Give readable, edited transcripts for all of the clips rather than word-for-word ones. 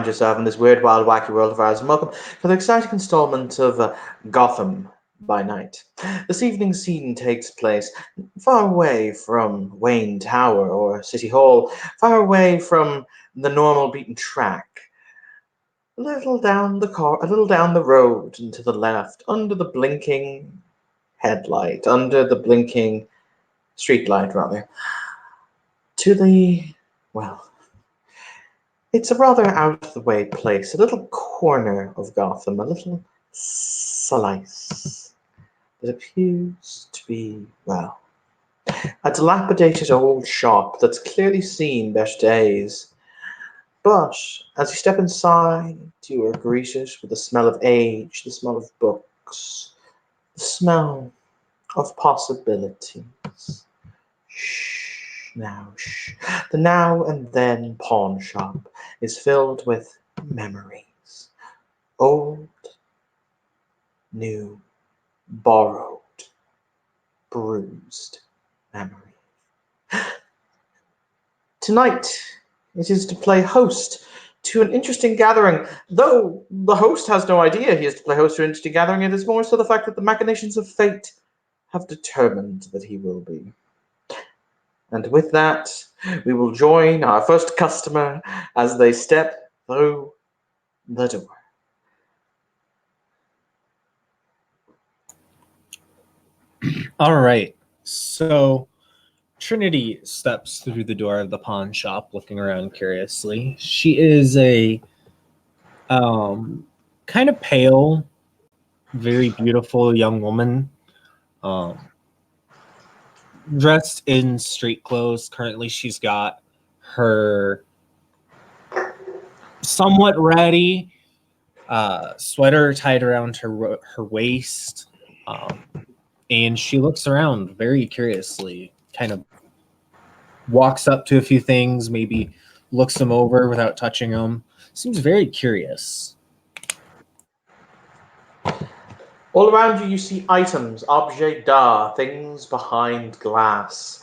yourself in this weird, wild, wacky world of ours, and welcome to the exciting installment of Gotham by Night. This evening's scene takes place far away from Wayne Tower or City Hall, far away from the normal beaten track. A little down the road and to the left, under the blinking headlight, under the blinking streetlight, rather. To the, well, it's a rather out-of-the-way place, a little corner of Gotham, a little slice that appears to be, well, a dilapidated old shop that's clearly seen better days. But as you step inside, you are greeted with the smell of age, the smell of books, the smell of possibilities. Shh, now, shh. The now and then pawn shop is filled with memories. Old, new, borrowed, bruised memories. Tonight, it is to play host to an interesting gathering. Though the host has no idea he is to play host to an interesting gathering, it is more so the fact that the machinations of fate have determined that he will be. And with that, we will join our first customer as they step through the door. All right. So Trinity steps through the door of the pawn shop, looking around curiously. She is a kind of pale, very beautiful young woman, dressed in street clothes. Currently, she's got her somewhat ratty sweater tied around her waist, and she looks around very curiously, kind of walks up to a few things, maybe looks them over without touching them. Seems very curious. All around you, you see items, objets d'art, things behind glass.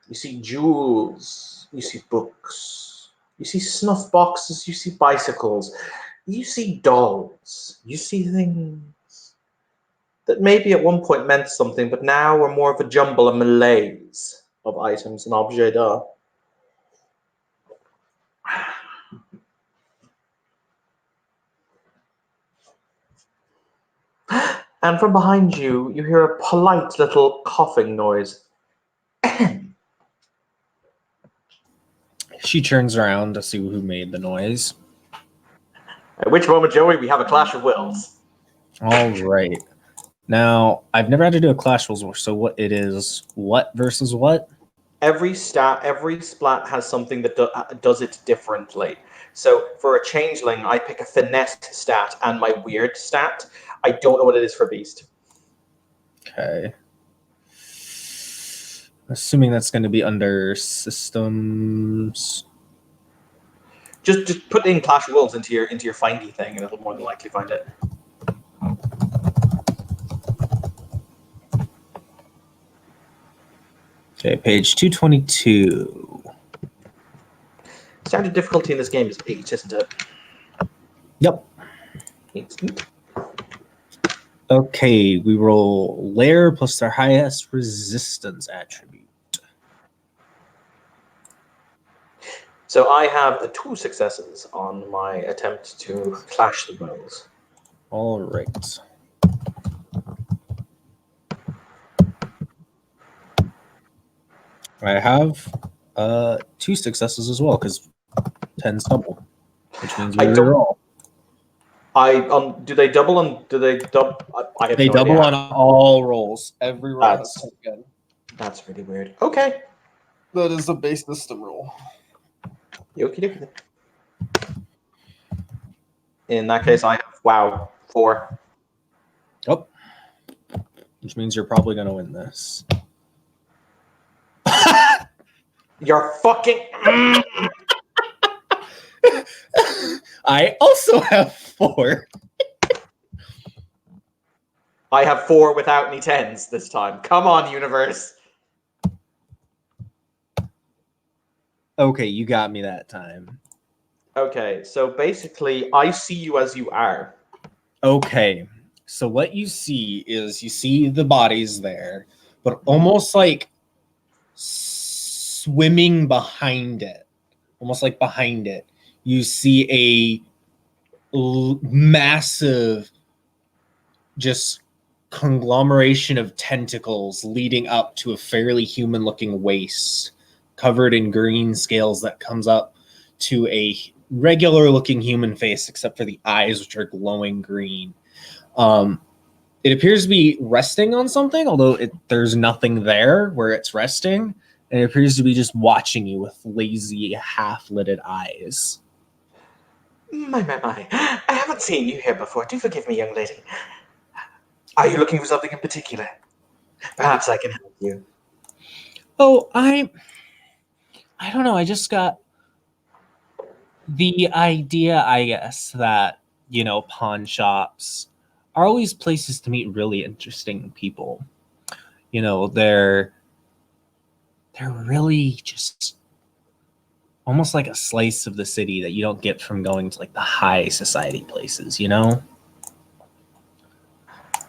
You see jewels, you see books, you see snuff boxes, you see bicycles, you see dolls, you see things that maybe at one point meant something, but now are more of a jumble, a malaise of items and objets d'art. And from behind you, you hear a polite little coughing noise. She turns around to see who made the noise. At which moment, Joey, we have a clash of wills. All right. Now, I've never had to do a clash wills, so what it is, what versus what? Every splat has something that does it differently. So for a changeling, I pick a finesse stat and my weird stat. I don't know what it is for beast. Okay. Assuming that's going to be under systems. Just put in Clash of Wolves into your findy thing, and it'll more than likely find it. Okay, page 222. Standard difficulty in this game is 8, isn't it? Yep. 8. Okay, we roll lair plus their highest resistance attribute. So I have 2 successes on my attempt to clash the wills. All right. I have 2 successes as well because 10's double, which means we roll. Do they double on? Do they double? I have they no double idea. on all rolls. Every roll that's taken. That's really weird. Okay. That is a base system roll. Okie dokie. In that case, I have 4. Oh, which means you're probably gonna win this. You're fucking. I also have 4. I have 4 without any 10s this time. Come on, universe. Okay, you got me that time. Okay, so basically, I see you as you are. Okay. So what you see is you see the bodies there, but almost like swimming behind it, almost like behind it, you see a massive, just conglomeration of tentacles leading up to a fairly human looking waist covered in green scales that comes up to a regular looking human face except for the eyes, which are glowing green. um, it appears to be resting on something, although there's nothing there where it's resting, and it appears to be just watching you with lazy half-lidded eyes. My. I haven't seen you here before. Do forgive me, young lady. Are you looking for something in particular? Perhaps I can help you. Oh, I don't know. I just got the idea, I guess, that, pawn shops are always places to meet really interesting people. They're really just almost like a slice of the city that you don't get from going to like the high society places.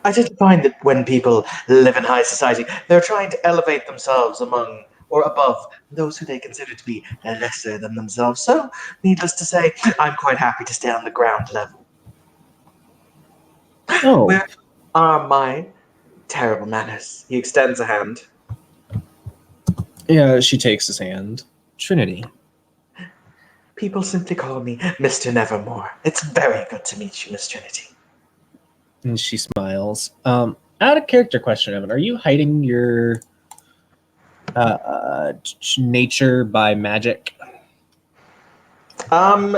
I just find that when people live in high society, they're trying to elevate themselves among or above those who they consider to be lesser than themselves. So, needless to say, I'm quite happy to stay on the ground level. Oh, Where are my terrible manners? He extends a hand. yeah, she takes his hand. Trinity. People simply call me Mr. Nevermore. It's very good to meet you, Miss Trinity. And she smiles. Out of character question, Evan, are you hiding your nature by magic? Um,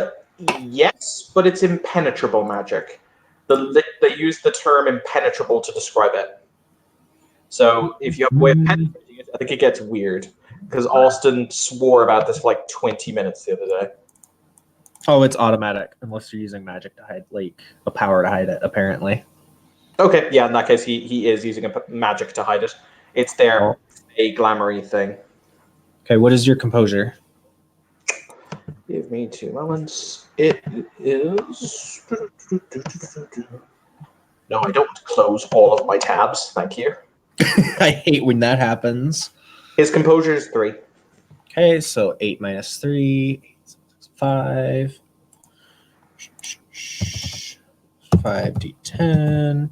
yes, but it's impenetrable magic. They use the term impenetrable to describe it. So if you have a way of Mm. penetrating it, I think it gets weird. Because Austin swore about this for like 20 minutes the other day. Oh, it's automatic unless you're using magic to hide, like a power to hide it, apparently. Okay, yeah, in that case, he is using magic to hide it. It's their Oh. a glamoury thing. Okay, what is your composure? Give me 2 moments. It is. No, I don't close all of my tabs. Thank you. I hate when that happens. His composure is 3. Okay, so 8 minus 3, 5. 5d10,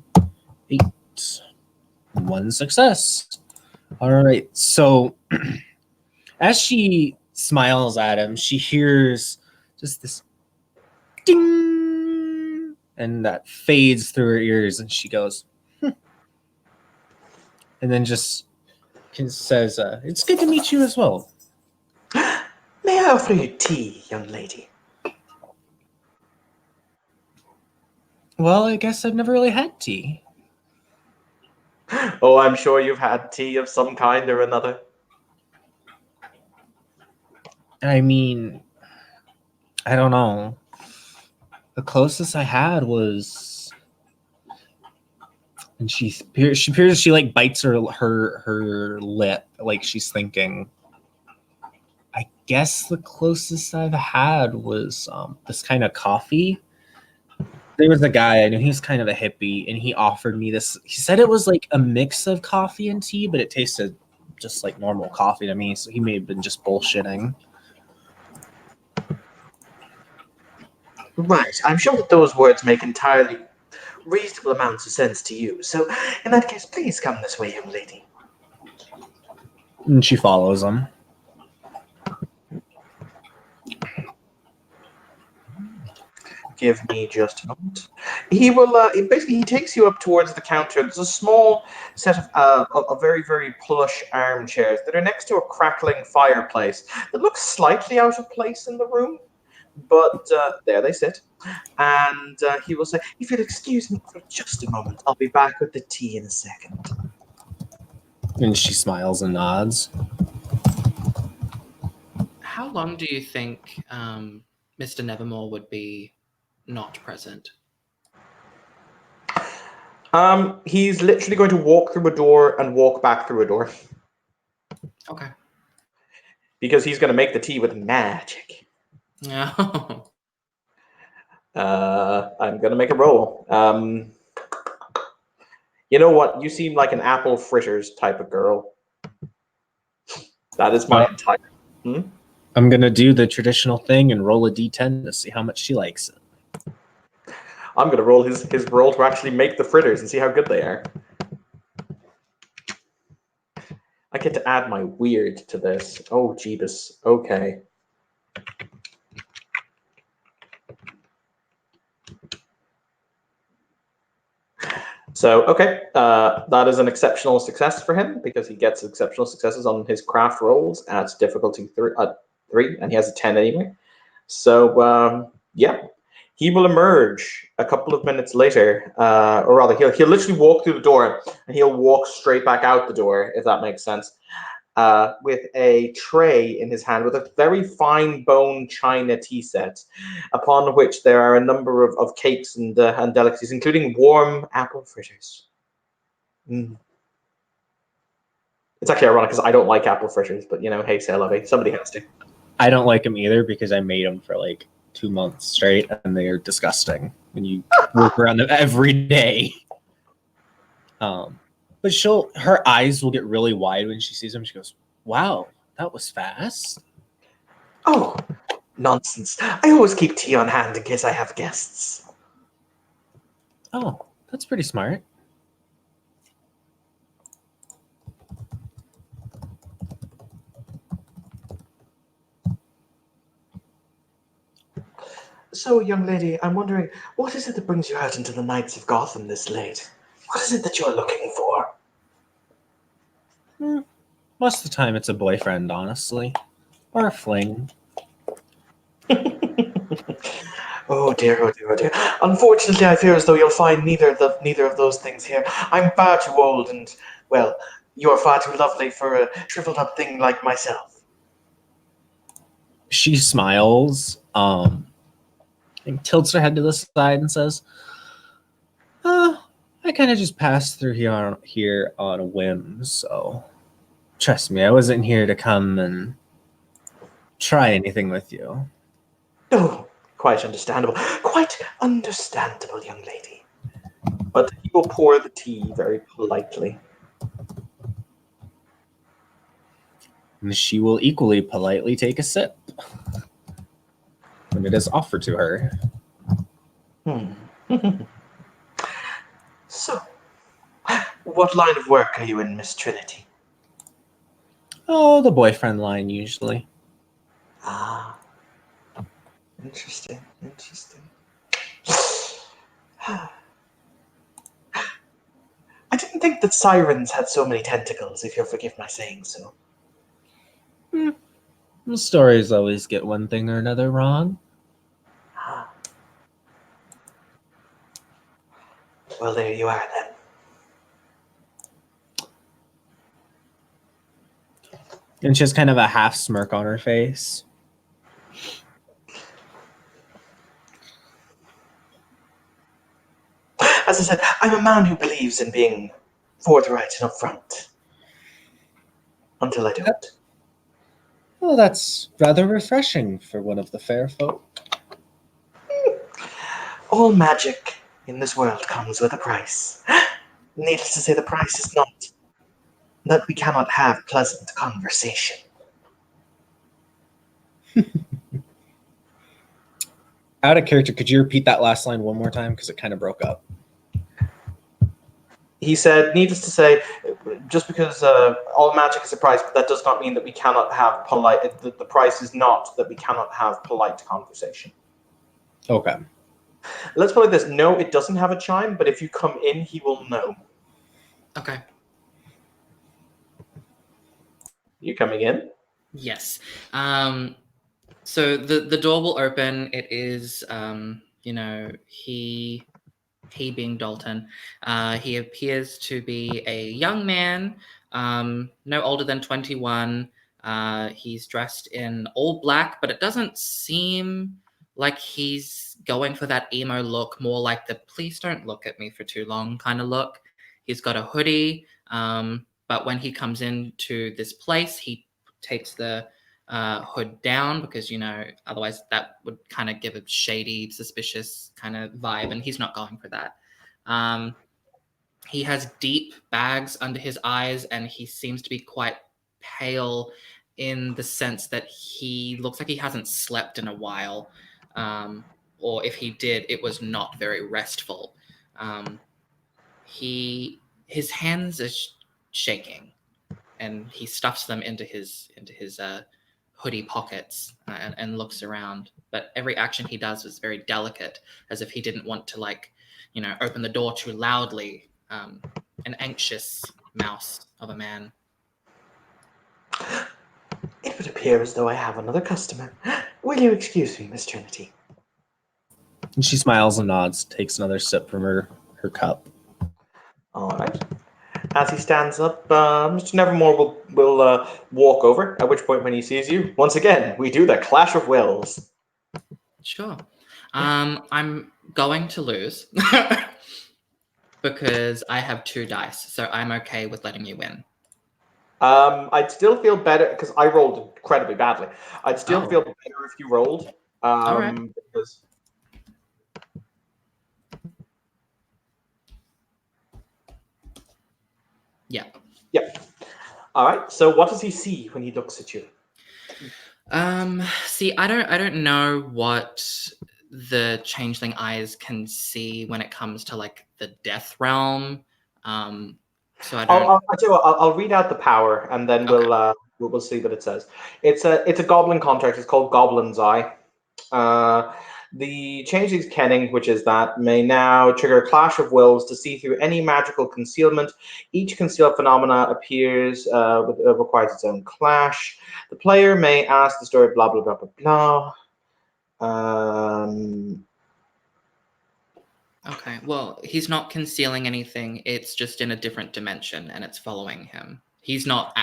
8, 1 success. All right, so as she smiles at him, she hears just this ding, and that fades through her ears, and she goes, and then just says, "It's good to meet you as well." May I offer you tea, young lady? Well, I guess I've never really had tea. Oh, I'm sure you've had tea of some kind or another. I mean, I don't know. The closest I had was, and she like bites her lip, like she's thinking. I guess the closest I've had was this kind of coffee. There was a guy I knew. He was kind of a hippie, and he offered me this. He said it was like a mix of coffee and tea, but it tasted just like normal coffee to me. So he may have been just bullshitting. Right, I'm sure that those words make entirely reasonable amounts of sense to you. So, in that case, please come this way, young lady. And she follows him. Give me just a moment. He will. Basically, he takes you up towards the counter. There's a small set of very, very plush armchairs that are next to a crackling fireplace that looks slightly out of place in the room. But there they sit. And he will say, "If you'll excuse me for just a moment, I'll be back with the tea in a second." And she smiles and nods. How long do you think Mr. Nevermore would be not present? He's literally going to walk through a door and walk back through a door Okay. because he's going to make the tea with magic. Yeah. I'm gonna make a roll. You know what? You seem like an apple fritters type of girl. That is my entire. Hmm? I'm gonna do the traditional thing and roll a d10 to see how much she likes it. I'm gonna roll his roll to actually make the fritters and see how good they are. I get to add my weird to this. Oh, Jeebus. Okay. So, okay, that is an exceptional success for him because he gets exceptional successes on his craft rolls at difficulty 3, and he has a 10 anyway. So, yeah, he will emerge a couple of minutes later, or rather, he'll literally walk through the door and he'll walk straight back out the door, if that makes sense. With a tray in his hand with a very fine bone china tea set, upon which there are a number of cakes and delicacies, including warm apple fritters. Mm. It's actually ironic because I don't like apple fritters, but hey, say lovey, somebody has to. I don't like them either because I made them for like 2 months straight, and they are disgusting when you work around them every day. But her eyes will get really wide when she sees them. She goes, "Wow, that was fast." Oh, nonsense. I always keep tea on hand in case I have guests. Oh, that's pretty smart. So, young lady, I'm wondering, what is it that brings you out into the nights of Gotham this late? What is it that you're looking for? Most of the time, it's a boyfriend, honestly, or a fling. Oh dear, oh dear, oh dear. Unfortunately, I fear as though you'll find neither of those things here. I'm far too old, and well, you're far too lovely for a shriveled up thing like myself. She smiles, and tilts her head to the side and says, I kind of just passed through here on a whim, so trust me, I wasn't here to come and try anything with you." Oh, quite understandable. Quite understandable, young lady. But he will pour the tea very politely. And she will equally politely take a sip when it is offered to her. So, what line of work are you in, Miss Trinity? Oh, the boyfriend line, usually. Ah, interesting, interesting. I didn't think that sirens had so many tentacles, if you'll forgive my saying so. The stories always get one thing or another wrong. Ah. Well, there you are then. And she has kind of a half smirk on her face. As I said, I'm a man who believes in being forthright and upfront. Until I don't. Well, that's rather refreshing for one of the fair folk. All magic in this world comes with a price. Needless to say, the price is not that we cannot have pleasant conversation. Out of character, could you repeat that last line one more time? Because it kind of broke up. He said, needless to say, just because all magic is a price, but that does not mean that we cannot have polite. The price is not that we cannot have polite conversation. Okay. Let's put it this: no, it doesn't have a chime, but if you come in, he will know. Okay. You coming in? Yes. So the door will open. It is he being Dalton. He appears to be a young man, no older than 21. He's dressed in all black, but it doesn't seem like he's going for that emo look, more like the please don't look at me for too long kind of look. He's got a hoodie, but when he comes into this place, he takes the hood down because, otherwise that would kind of give a shady, suspicious kind of vibe, and he's not going for that. He has deep bags under his eyes, and he seems to be quite pale in the sense that he looks like he hasn't slept in a while. Or if he did, it was not very restful. His hands are shaking, and he stuffs them into his hoodie pockets and looks around. But every action he does is very delicate, as if he didn't want to open the door too loudly. An anxious mouse of a man. It would appear as though I have another customer. Will you excuse me, Miss Trinity? And she smiles and nods, takes another sip from her cup. All right. As he stands up, Mr. Nevermore will walk over, at which point when he sees you, once again, we do the clash of wills. Sure. I'm going to lose because I have 2 dice, so I'm okay with letting you win. I'd still feel better, because I rolled incredibly badly. I'd still feel better if you rolled. All right. Because... Yeah. Yep. All right. So what does he see when he looks at you? See, I don't know what the changeling eyes can see when it comes to the death realm. So I don't. I'll tell you what, I'll read out the power, and then Okay. we'll see what it says. It's a goblin contract. It's called Goblin's Eye. The changeling's kenning, which is that, may now trigger a clash of wills to see through any magical concealment. Each concealed phenomena appears requires its own clash. The player may ask the story blah blah blah blah blah. Okay. Well, he's not concealing anything. It's just in a different dimension, and it's following him. He's not.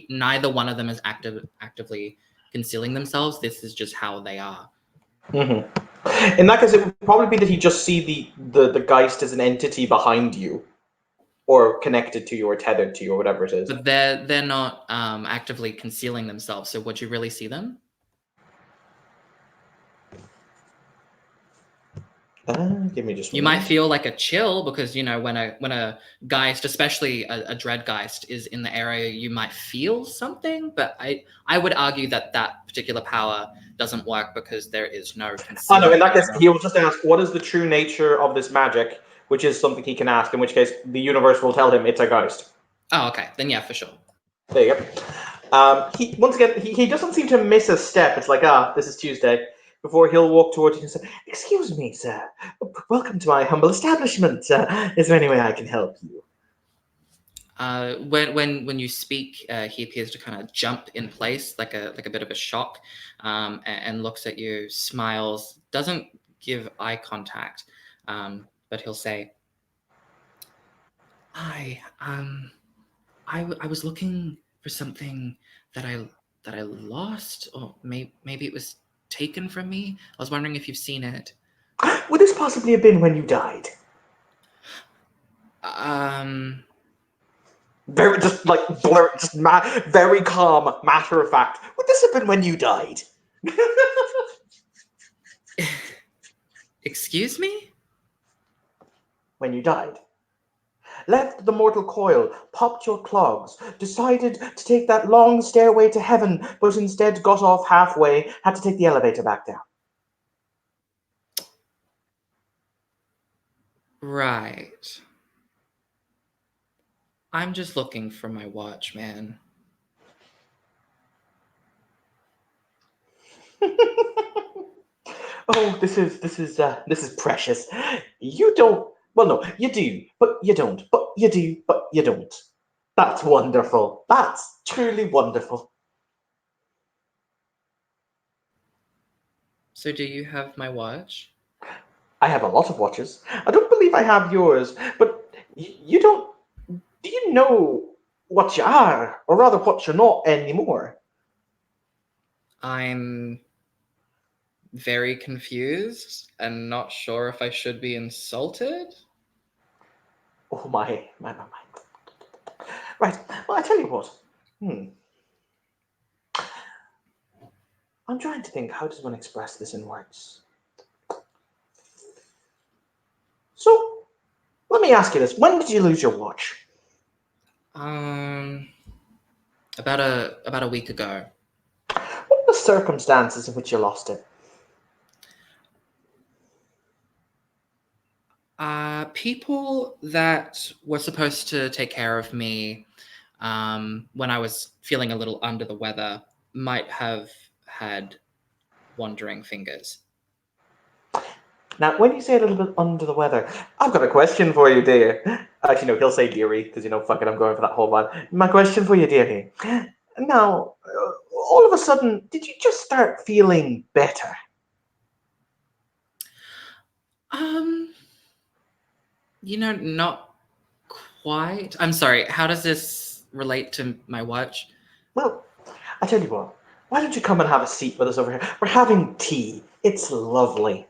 Neither one of them is actively concealing themselves. This is just how they are. Mm-hmm. In that case, it would probably be that he just see the Geist as an entity behind you, or connected to you, or tethered to you, or whatever it is. But they're not actively concealing themselves. So would you really see them? Give me just one You might minute. feel like a chill because when a Geist, especially a dread Geist, is in the area, you might feel something. But I would argue that particular power doesn't work because there is no Oh no, concealment. in that case, he will just ask, what is the true nature of this magic? Which is something he can ask, in which case the universe will tell him it's a Geist. Oh, okay. Then yeah, for sure. There you go. Once again, he doesn't seem to miss a step. It's like, this is Tuesday. Before he'll walk towards you and say, excuse me, sir. Welcome to my humble establishment. Is there any way I can help you? When you speak, he appears to kind of jump in place like a bit of a shock, and looks at you, smiles, doesn't give eye contact, but he'll say, "Hi, I was looking for something that I lost, or maybe it was taken from me. I was wondering if you've seen it." Would this possibly have been when you died? Very just like blur, just very calm, matter of fact. Would this have been when you died? Excuse me? When you died. Left the mortal coil, popped your clogs, decided to take that long stairway to heaven, but instead got off halfway, had to take the elevator back down. Right. I'm just looking for my watch, man. Oh, this is precious. You don't. Well, no, you do, but you don't. But you do, but you don't. That's wonderful. That's truly wonderful. So do you have my watch? I have a lot of watches. I don't believe I have yours, but you don't. Do you know what you are, or rather, what you're not anymore? I'm very confused and not sure if I should be insulted. Oh my. Right. Well, I tell you what. I'm trying to think, how does one express this in words? So, let me ask you this. When did you lose your watch? Um, about a week ago. What were the circumstances in which you lost it? People that were supposed to take care of me when I was feeling a little under the weather might have had wandering fingers. Now, when you say a little bit under the weather, I've got a question for you, dear. Actually, no, he'll say dearie, because, fuck it, I'm going for that whole vibe. My question for you, dearie. Now, all of a sudden, did you just start feeling better? Um, not quite. I'm sorry. How does this relate to my watch? Well, I tell you what, why don't you come and have a seat with us over here? We're having tea. It's lovely.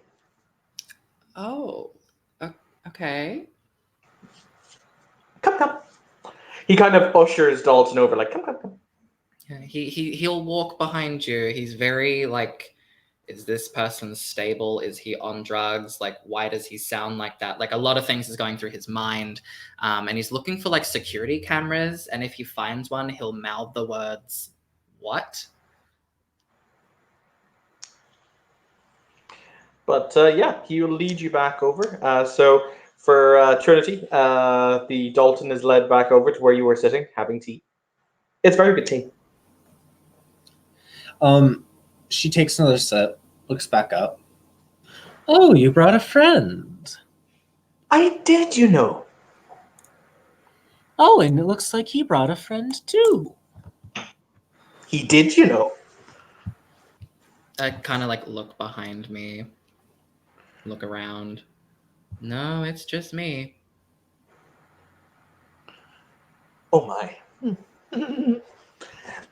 Oh, okay. Come, come. He kind of ushers Dalton over, like, come, come, come. Yeah, he'll walk behind you. He's very like, is this person stable? Is he on drugs? Like, why does he sound like that? Like, a lot of things is going through his mind, and he's looking for like security cameras. And if he finds one, he'll mouth the words, "What?" But yeah, he'll lead you back over. So for Trinity, the Dalton is led back over to where you were sitting, having tea. It's very good tea. She takes another sip, looks back up. Oh, you brought a friend. I did, Oh, and it looks like he brought a friend too. He did, I kind of like look behind me, look around. No, it's just me. Oh my.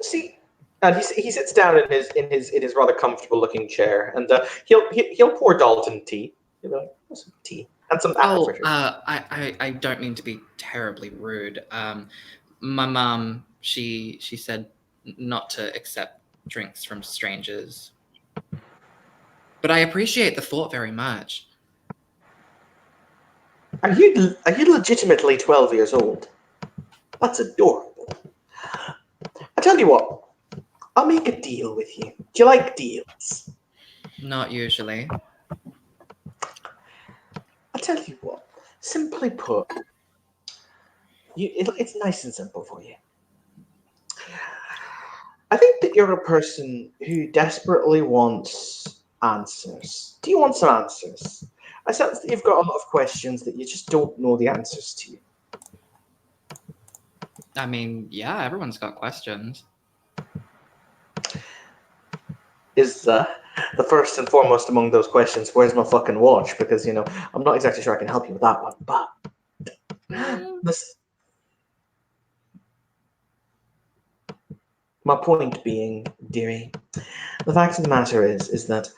See, and he sits down in his rather comfortable looking chair, and he'll pour Dalton tea. He'll be like, "Oh, some tea and some apple Oh, fritters." I don't mean to be terribly rude. My mom, she said not to accept drinks from strangers. But I appreciate the thought very much. Are you legitimately 12 years old? That's adorable. I tell you what, I'll make a deal with you. Do you like deals? Not usually. I tell you what, simply put, it's nice and simple for you. I think that you're a person who desperately wants answers. Do you want some answers? I sense that you've got a lot of questions that you just don't know the answers to. I mean, yeah, everyone's got questions. Is the first and foremost among those questions, where's my fucking watch? Because, I'm not exactly sure I can help you with that one, but this, my point being, dearie, the fact of the matter is that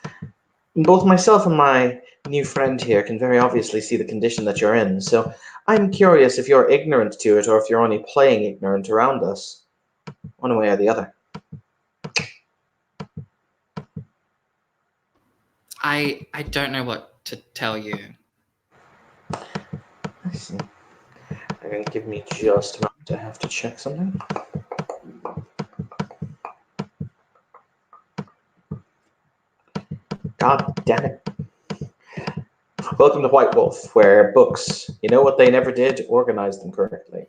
both myself and my new friend here can very obviously see the condition that you're in, so I'm curious if you're ignorant to it or if you're only playing ignorant around us, one way or the other. I don't know what to tell you. I see. Give me just a moment. I have to check something. God damn it. Welcome to White Wolf, where books, you know what they never did? Organize them correctly.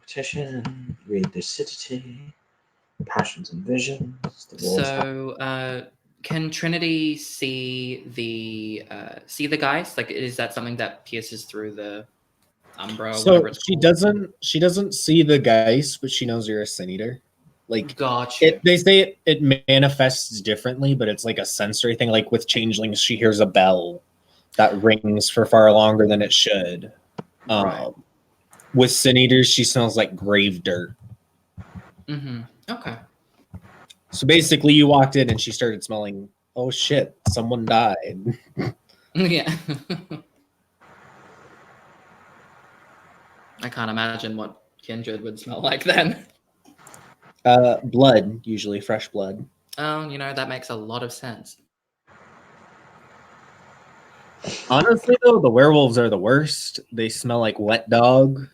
Petition, read Lucidity, Passions and Visions. So, can Trinity see the geist? Like, is that something that pierces through the umbra, or whatever So it's she called? doesn't see the geist, but she knows you're a sin eater. Like Got you. they say it manifests differently, but it's like a sensory thing. Like with changelings, she hears a bell that rings for far longer than it should. Right. With sin eaters, she smells like grave dirt. Okay. So basically, you walked in and she started smelling. Oh shit! Someone died. Yeah. I can't imagine what kindred would smell like then. Blood, usually fresh blood. Oh, that makes a lot of sense. Honestly, though, the werewolves are the worst. They smell like wet dog.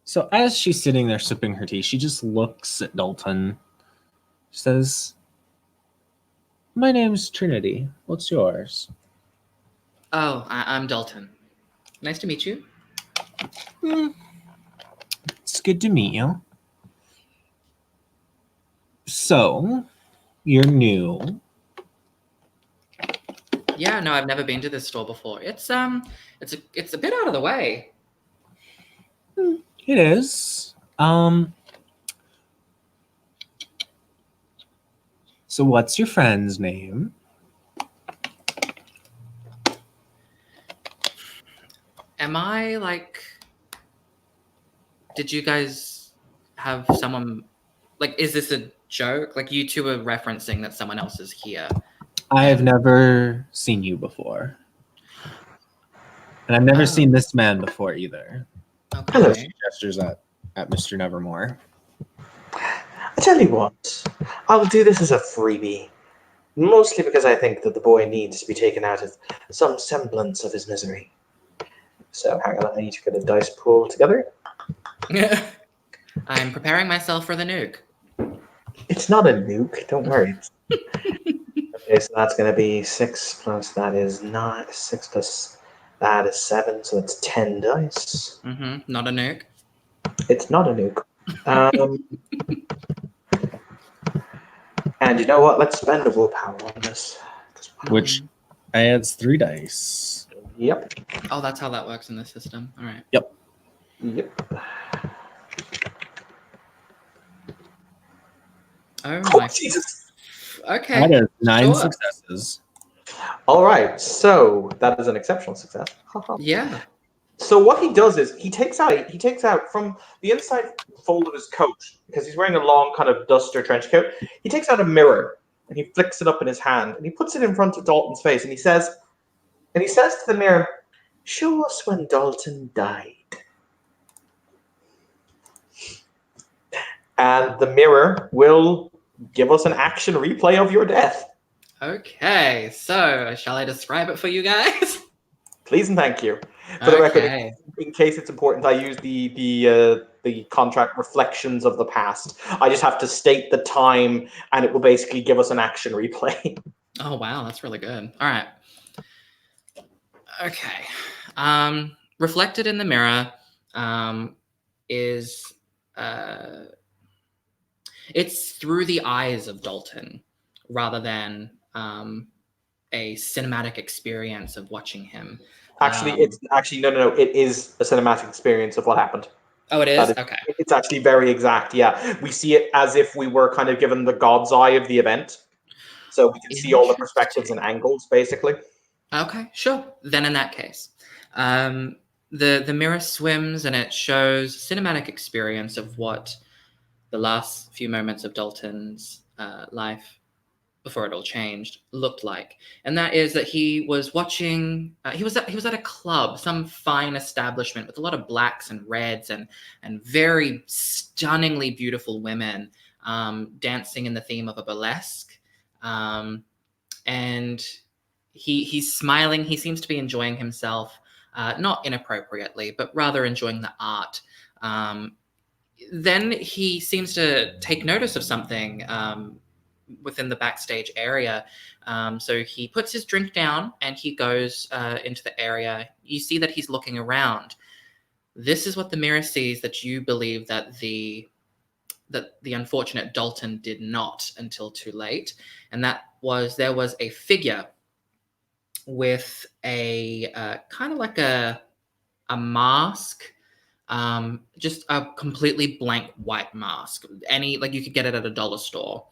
So as she's sitting there sipping her tea, she just looks at Dalton. She says, "My name's Trinity. What's yours?" Oh, I'm Dalton. Nice to meet you. It's good to meet you. So, you're new. Yeah, no, I've never been to this store before. It's a bit out of the way. It is. So what's your friend's name? Am I like? Did you guys have someone? Like, is this a joke? Like, you two are referencing that someone else is here. I've never seen you before. And I've never seen this man before either. Okay. Hello. She gestures at Mr. Nevermore. I tell you what, I'll do this as a freebie. Mostly because I think that the boy needs to be taken out of some semblance of his misery. So hang on, I need to get a dice pool together. I'm preparing myself for the nuke. It's not a nuke, don't worry. Okay, so that's going to be 6 plus that is 9. 6 plus that is 7, so it's 10 dice. Mm-hmm. Not a nuke. It's not a nuke. And you know what? Let's spend a willpower on this. Which adds 3 dice. Yep. Oh, that's how that works in the system. All right. Yep. Oh Oh, my. Jesus. Okay. That is 9 sure. successes. All right, so that is an exceptional success. Yeah. So what he does is he takes out from the inside fold of his coat, because he's wearing a long kind of duster trench coat. He takes out a mirror and he flicks it up in his hand and he puts it in front of Dalton's face and he says to the mirror, "Show us when Dalton died." And the mirror will give us an action replay of your death. Okay. So, shall I describe it for you guys? Please and thank you. For the record, in case it's important, I use the contract reflections of the past. I just have to state the time, and it will basically give us an action replay. Oh wow, that's really good. All right. Okay. Reflected in the mirror is it's through the eyes of Dalton rather than a cinematic experience of watching him. Actually, it's actually no. It is a cinematic experience of what happened. Oh, it is? Okay. It's actually very exact. Yeah, we see it as if we were kind of given the God's eye of the event, so we can see all the perspectives and angles, basically. Okay, sure. Then in that case, the mirror swims and it shows cinematic experience of what the last few moments of Dalton's life before it all changed looked like, and that is that he was watching. He was at a club, some fine establishment with a lot of blacks and reds and very stunningly beautiful women dancing in the theme of a burlesque, and he's smiling. He seems to be enjoying himself, not inappropriately, but rather enjoying the art. Then he seems to take notice of something within the backstage area. So he puts his drink down and he goes into the area. You see that he's looking around. This is what the mirror sees that you believe that the unfortunate Dalton did not until too late. And that was there was a figure with a kind of like a mask, just a completely blank white mask. Like you could get it at a dollar store.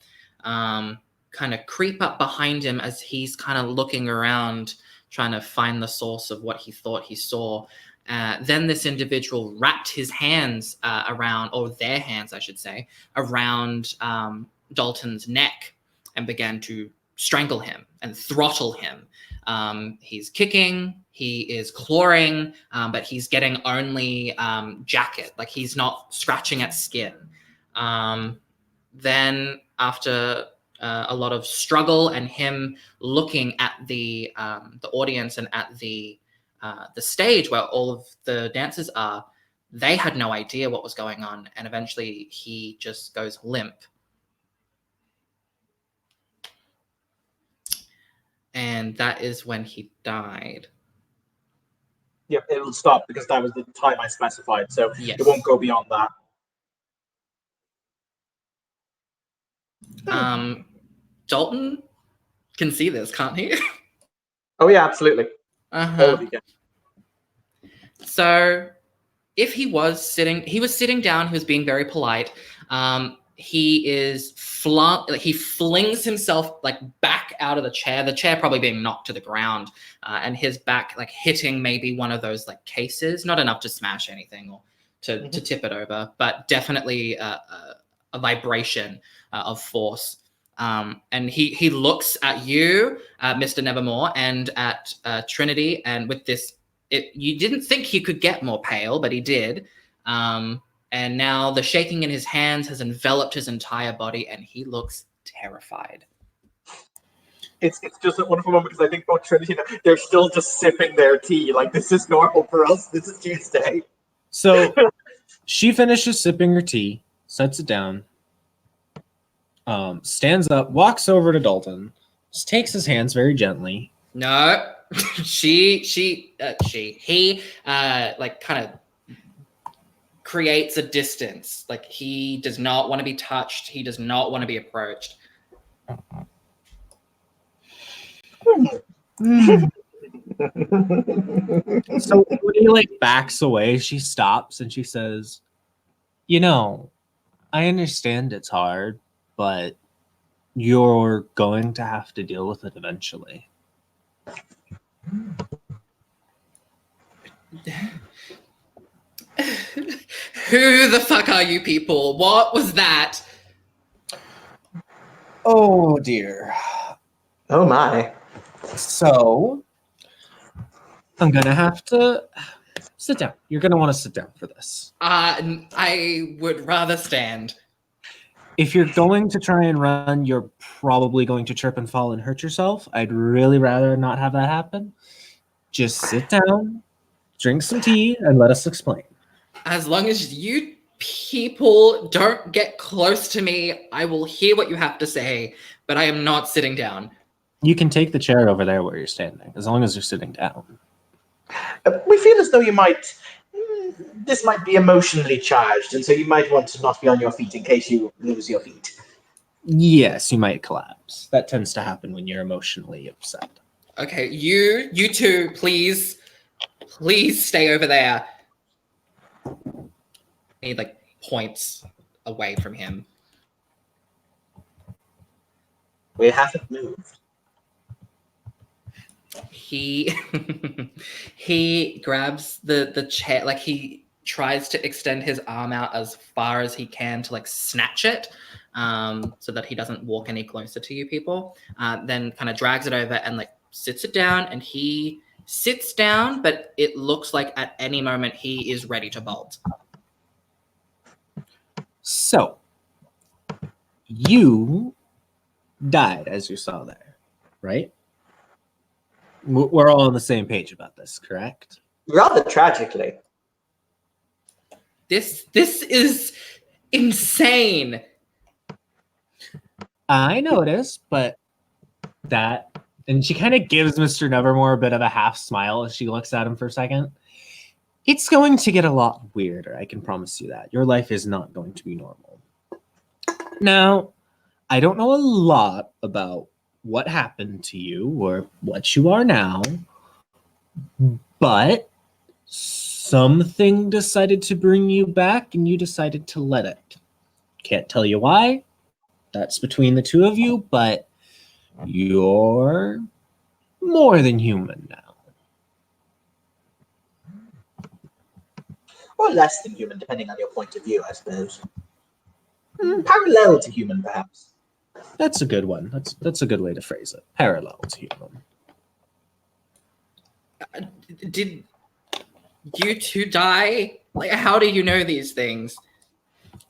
Kind of creep up behind him as he's kind of looking around, trying to find the source of what he thought he saw. Then this individual wrapped his hands around, or their hands, I should say, around Dalton's neck and began to strangle him and throttle him. He's kicking, he is clawing, but he's getting only jacket, like he's not scratching at skin. Then after a lot of struggle and him looking at the audience and at the stage where all of the dancers are, they had no idea what was going on, and eventually he just goes limp. And that is when he died. Yep, it'll stop because that was the time I specified, so Yes. it won't go beyond that. Dalton can see this, can't he? Oh yeah, absolutely. Uh-huh. All of you can. So if he was sitting down, he was being very polite. He flings himself like back out of the chair probably being knocked to the ground, and his back like hitting maybe one of those like cases, not enough to smash anything or to tip it over, but definitely a vibration of force. And he looks at you, Mr. Nevermore, and at Trinity, and with this, you didn't think he could get more pale, but he did. And now the shaking in his hands has enveloped his entire body, and he looks terrified. It's just a wonderful moment because I think both Trinity, they're still just sipping their tea. Like, this is normal for us. This is Tuesday. So she finishes sipping her tea, sets it down, stands up, walks over to Dalton, just takes his hands very gently. No, he like kind of creates a distance. Like, he does not want to be touched. He does not want to be approached. So when he like backs away, she stops and she says, "You know, I understand it's hard, but you're going to have to deal with it eventually." Who the fuck are you people? What was that? Oh dear. Oh my. So I'm gonna have to sit down. You're gonna want to sit down for this. I would rather stand. If you're going to try and run, you're probably going to trip and fall and hurt yourself. I'd really rather not have that happen. Just sit down, drink some tea, and let us explain. As long as you people don't get close to me, I will hear what you have to say, but I am not sitting down. You can take the chair over there where you're standing, as long as you're sitting down. We feel as though this might be emotionally charged, and so you might want to not be on your feet in case you lose your feet. Yes, you might collapse. That tends to happen when you're emotionally upset. Okay, you two, please stay over there. He like points away from him. We haven't moved. He grabs the chair, like he tries to extend his arm out as far as he can to like snatch it, so that he doesn't walk any closer to you people. Then kind of drags it over and like sits it down, and he sits down, but it looks like at any moment he is ready to bolt. So, you died, as you saw there, right? We're all on the same page about this, correct? Rather tragically. This is insane. I know it is, but that... And she kind of gives Mr. Nevermore a bit of a half smile as she looks at him for a second. It's going to get a lot weirder, I can promise you that. Your life is not going to be normal. Now, I don't know a lot about what happened to you or what you are now, but something decided to bring you back and you decided to let it. Can't tell you why. That's between the two of you, but you're more than human now. Or less than human, depending on your point of view, I suppose. Parallel to human, perhaps. That's a good one. That's a good way to phrase it. Parallel to human. Did you two die? Like, how do you know these things?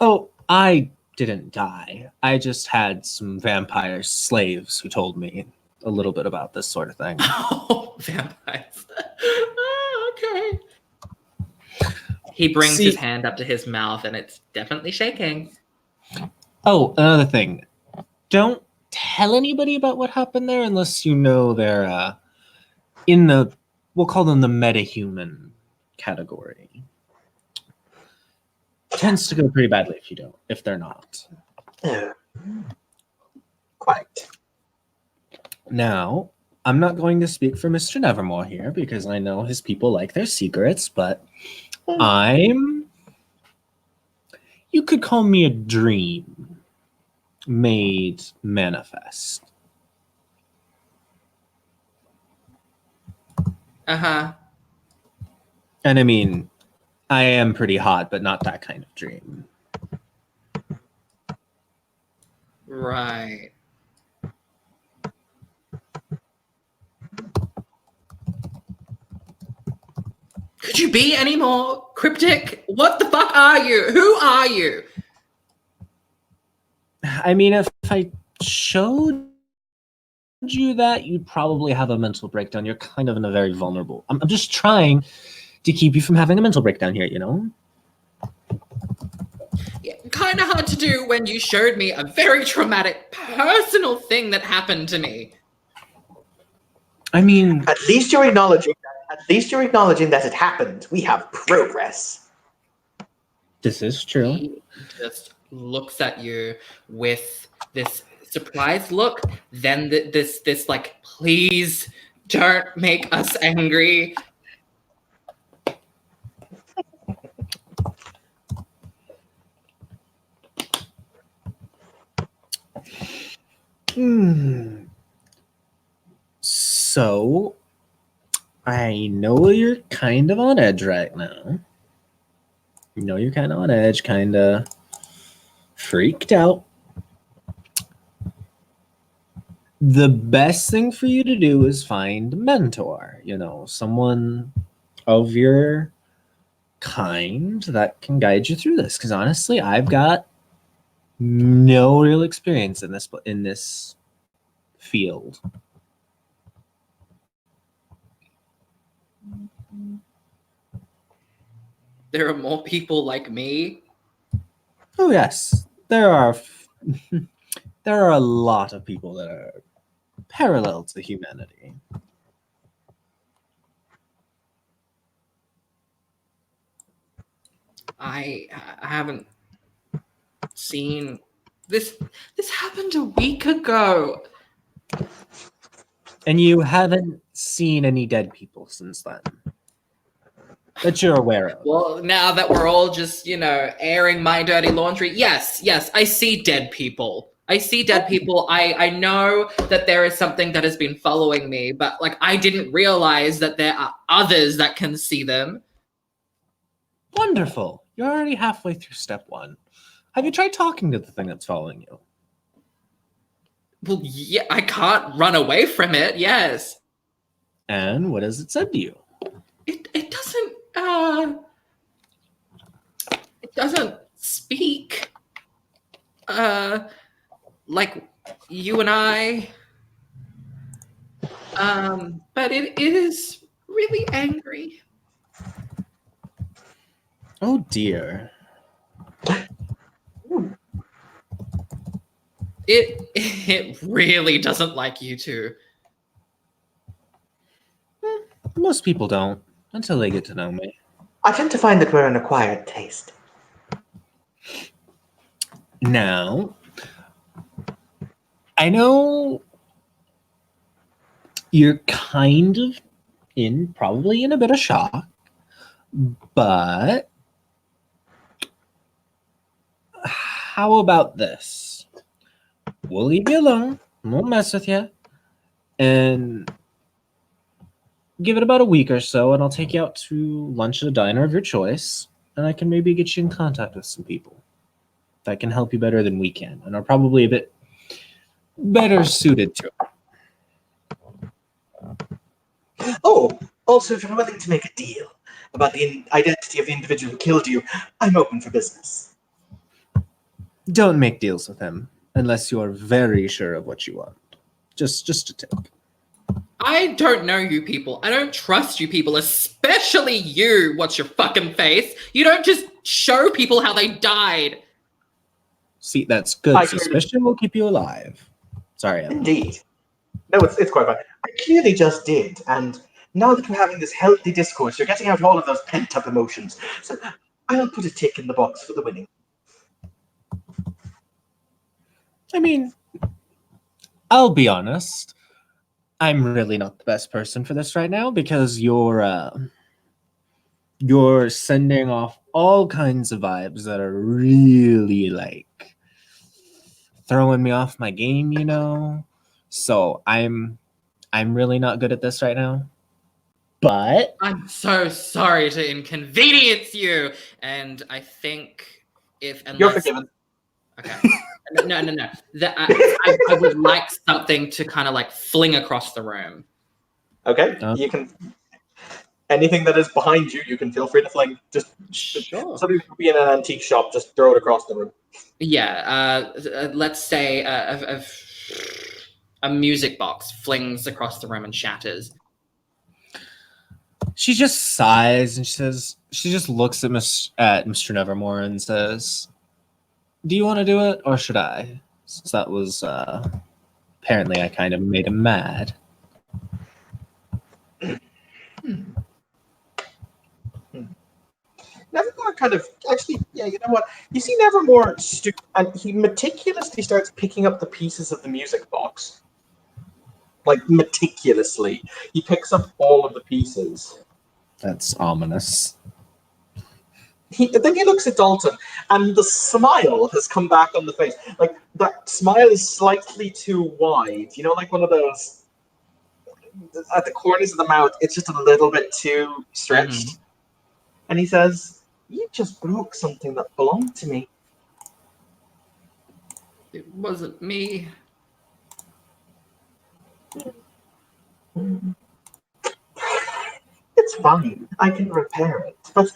Oh, I didn't die. I just had some vampire slaves who told me a little bit about this sort of thing. Oh, vampires. Oh, okay. He brings his hand up to his mouth and it's definitely shaking. Oh, another thing. Don't tell anybody about what happened there unless you know they're in the, we'll call them the metahuman category. Tends to go pretty badly if you don't, if they're not. Quite. Now, I'm not going to speak for Mr. Nevermore here because I know his people like their secrets, but you could call me a dream made manifest. Uh-huh. And I mean, I am pretty hot, but not that kind of dream. Right. Could you be any more cryptic? What the fuck are you? Who are you? I mean, if I showed you that, you'd probably have a mental breakdown. You're kind of in a very vulnerable. I'm just trying to keep you from having a mental breakdown here, you know? Yeah, kind of hard to do when you showed me a very traumatic personal thing that happened to me. I mean, At least you're acknowledging that it happened. We have progress. this is true. He just looks at you with this surprised look, then this like, please don't make us angry. So, I know you're kind of on edge right now. You know you're kind of on edge, kind of freaked out. The best thing for you to do is find a mentor, you know, someone of your kind that can guide you through this. Because honestly, I've got no real experience in this field. There are more people like me. Oh yes, there are there are a lot of people that are parallel to humanity. I haven't seen this. This happened a week ago. And you haven't seen any dead people since then that you're aware of. Well, now that we're all just, you know, airing my dirty laundry, yes, I see dead people. I see dead people. I know that there is something that has been following me, but like I didn't realize that there are others that can see them. Wonderful. You're already halfway through step 1. Have you tried talking to the thing that's following you? Well, yeah, I can't run away from it. Yes. And what has it said to you? It doesn't speak like you and I. But it is really angry. Oh dear. It really doesn't like you two. Most people don't until they get to know me. I tend to find that we're an acquired taste. Now, I know you're kind of probably in a bit of shock, but how about this? We'll leave you alone. Won't mess with you. And give it about a week or so, and I'll take you out to lunch at a diner of your choice, and I can maybe get you in contact with some people that can help you better than we can, and are probably a bit better suited to it. Oh, also, if you're willing to make a deal about the identity of the individual who killed you, I'm open for business. Don't make deals with him unless you're very sure of what you want. Just a tip. I don't know you people. I don't trust you people, especially you. What's your fucking face? You don't just show people how they died. See, that's good. I Suspicion will keep you alive. Sorry, Evan. Indeed. No, it's quite fine. I clearly just did, and now that we're having this healthy discourse, you're getting out all of those pent-up emotions. So I'll put a tick in the box for the winning. I mean, I'll be honest. I'm really not the best person for this right now because you're sending off all kinds of vibes that are really like throwing me off my game, you know. So I'm really not good at this right now. But I'm so sorry to inconvenience you. And I think You're forgiven. Okay. No. I would like something to kind of like fling across the room. Okay, you can. Anything that is behind you, you can feel free to fling. Just Sure. something that could be in an antique shop. Just throw it across the room. Yeah. Let's say a music box flings across the room and shatters. she just sighs and she just looks at Mr. Nevermore and says, "Do you want to do it or should I?" Since that was apparently I kind of made him mad. Nevermore kind of actually, yeah. You know what? You see Nevermore, and he meticulously starts picking up the pieces of the music box. Like meticulously, he picks up all of the pieces. That's ominous. Then he looks at Dalton, and the smile has come back on the face. Like that smile is slightly too wide. You know, like one of those at the corners of the mouth. It's just a little bit too stretched. Mm-hmm. And he says, "You just broke something that belonged to me." It wasn't me. It's fine. I can repair it. But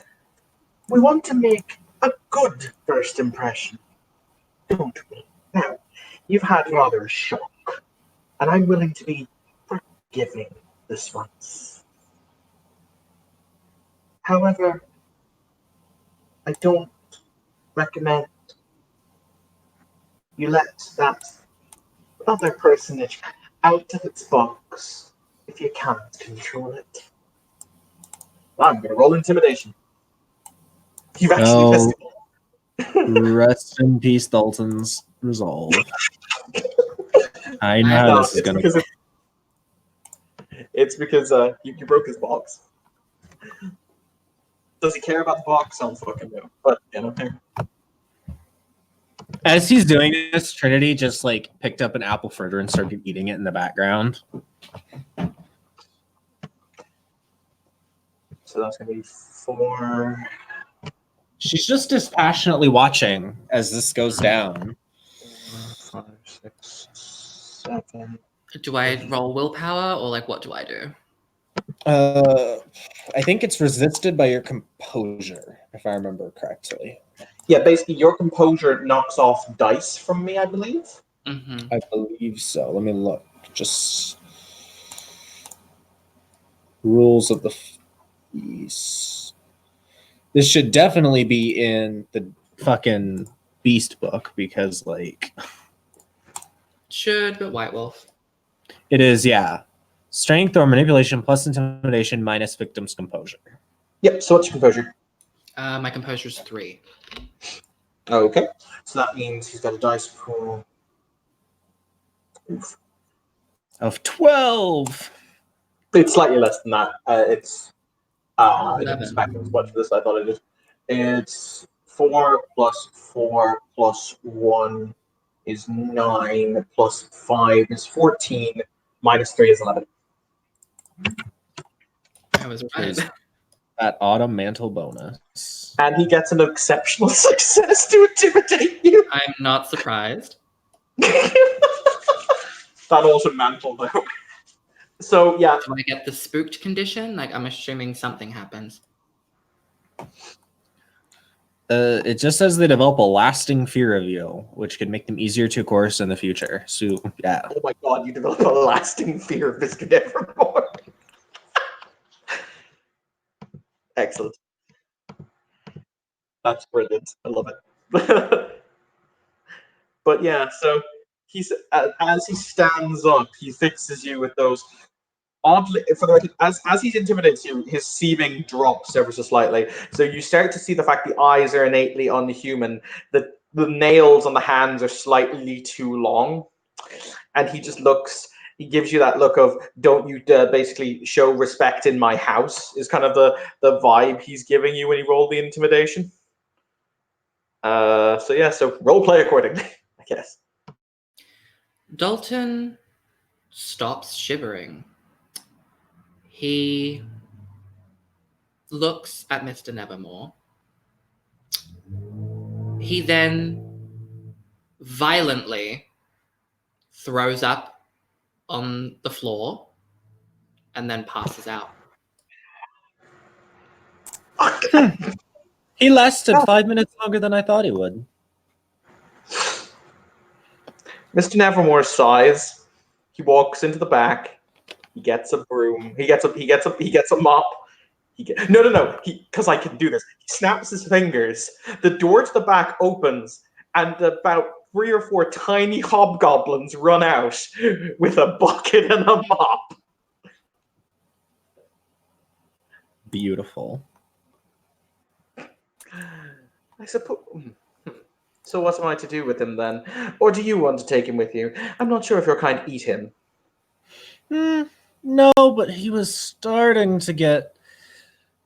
we want to make a good first impression, don't we? Now, you've had rather a shock, and I'm willing to be forgiving this once. However, I don't recommend you let that other personage out of its box if you can't control it. I'm going to roll intimidation. You've actually missed it. Rest in peace, Dalton's resolve. I know how No, this is going to go. It's because you broke his box. Does he care about the box? I don't fucking know. But, you know. As he's doing this, Trinity just like picked up an apple fritter and started eating it in the background. So that's going to be 4. She's just dispassionately watching as this goes down. 4, 5, 6, 7. Do I roll willpower or like what do I do? I think it's resisted by your composure, if I remember correctly. Yeah, basically your composure knocks off dice from me, I believe. Mm-hmm. I believe so. Let me look. Just rules of the feast. This should definitely be in the fucking Beast book because, like, Should, but White Wolf. it is, yeah. Strength or manipulation plus intimidation minus victim's composure. Yep, so what's your composure? My composure's 3. Okay, so that means he's got a dice pool Of 12. It's slightly less than that. I didn't 11. expect as much for this. I thought it did. It's 4 plus 4 plus 1 is 9 plus 5 is 14 minus 3 is 11. I was right. That autumn mantle bonus. And he gets an exceptional success to intimidate you. I'm not surprised. That also mantle though. So yeah, Do I get the spooked condition? Like, I'm assuming something happens. It just says they develop a lasting fear of you, which could make them easier to course in the future. So yeah. oh my god, you develop a lasting fear of Mr. Nevermore. Excellent. That's brilliant. I love it. But yeah, so he's as he stands up, he fixes you with those oddly for the record, as he intimidates you, his seeming drops ever so slightly. So you start to see the fact the eyes are innately unhuman, the nails on the hands are slightly too long, and he just looks. He gives you that look of "Don't you basically show respect in my house?" Is kind of the vibe he's giving you when he rolled the intimidation. So yeah, so role play accordingly, I guess. Dalton stops shivering. He looks at Mr. Nevermore. He then violently throws up on the floor and then passes out. He lasted 5 minutes longer than I thought he would. Mr. Nevermore sighs. He walks into the back. He gets a broom. He gets a mop. No. Because I can do this. He snaps his fingers. The door to the back opens, and about 3 or 4 tiny hobgoblins run out with a bucket and a mop. Beautiful. I suppose. So what am I to do with him then? Or do you want to take him with you? I'm not sure if your kind eat him. No, but he was starting to get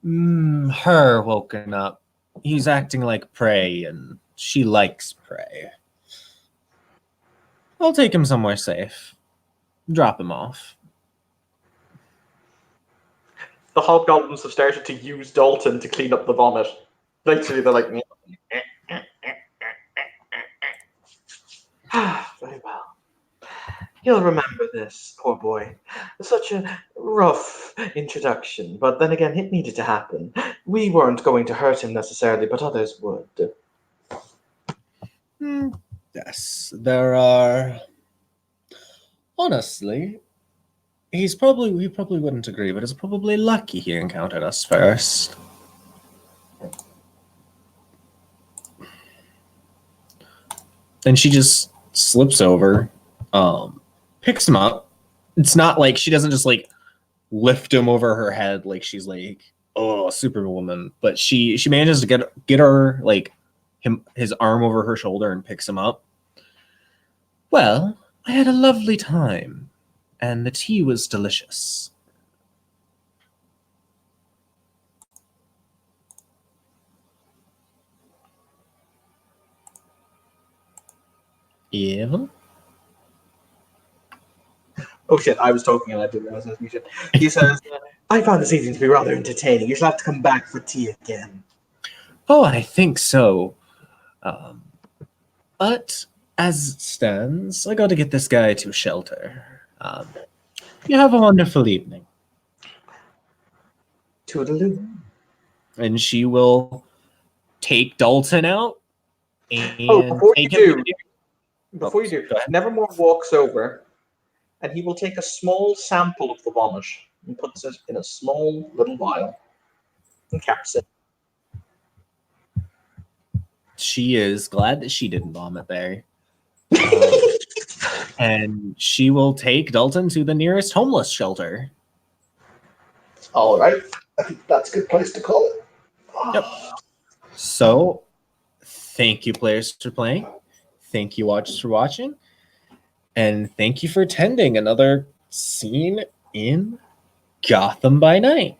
her woken up. He's acting like prey, and she likes prey. I'll take him somewhere safe. Drop him off. The hobgoblins have started to use Dalton to clean up the vomit. Literally, they're like, very well. He'll remember this, poor boy. Such a rough introduction, but then again, it needed to happen. We weren't going to hurt him necessarily, but others would. Yes, there are. Honestly, he probably wouldn't agree, but it's probably lucky he encountered us first. And she just slips over, picks him up. It's not like she doesn't just like lift him over her head like she's like, oh, Superwoman, but she manages to get her like his arm over her shoulder and picks him up. Well, I had a lovely time, and the tea was delicious. Yeah. Oh shit, I was talking and I didn't realize I was muted. He says, I found this evening to be rather entertaining. You shall have to come back for tea again. Oh, I think so. But as it stands, I got to get this guy to a shelter. You have a wonderful evening. Toodaloo. And she will take Dalton out and Before you take him. do, Go ahead. Nevermore walks over and he will take a small sample of the vomit and puts it in a small little vial and caps it. She is glad that she didn't vomit there. And she will take Dalton to the nearest homeless shelter. All right. I think that's a good place to call it. Yep. So, thank you, players, for playing. Thank you, watchers, for watching. And thank you for attending another scene in Gotham by Night.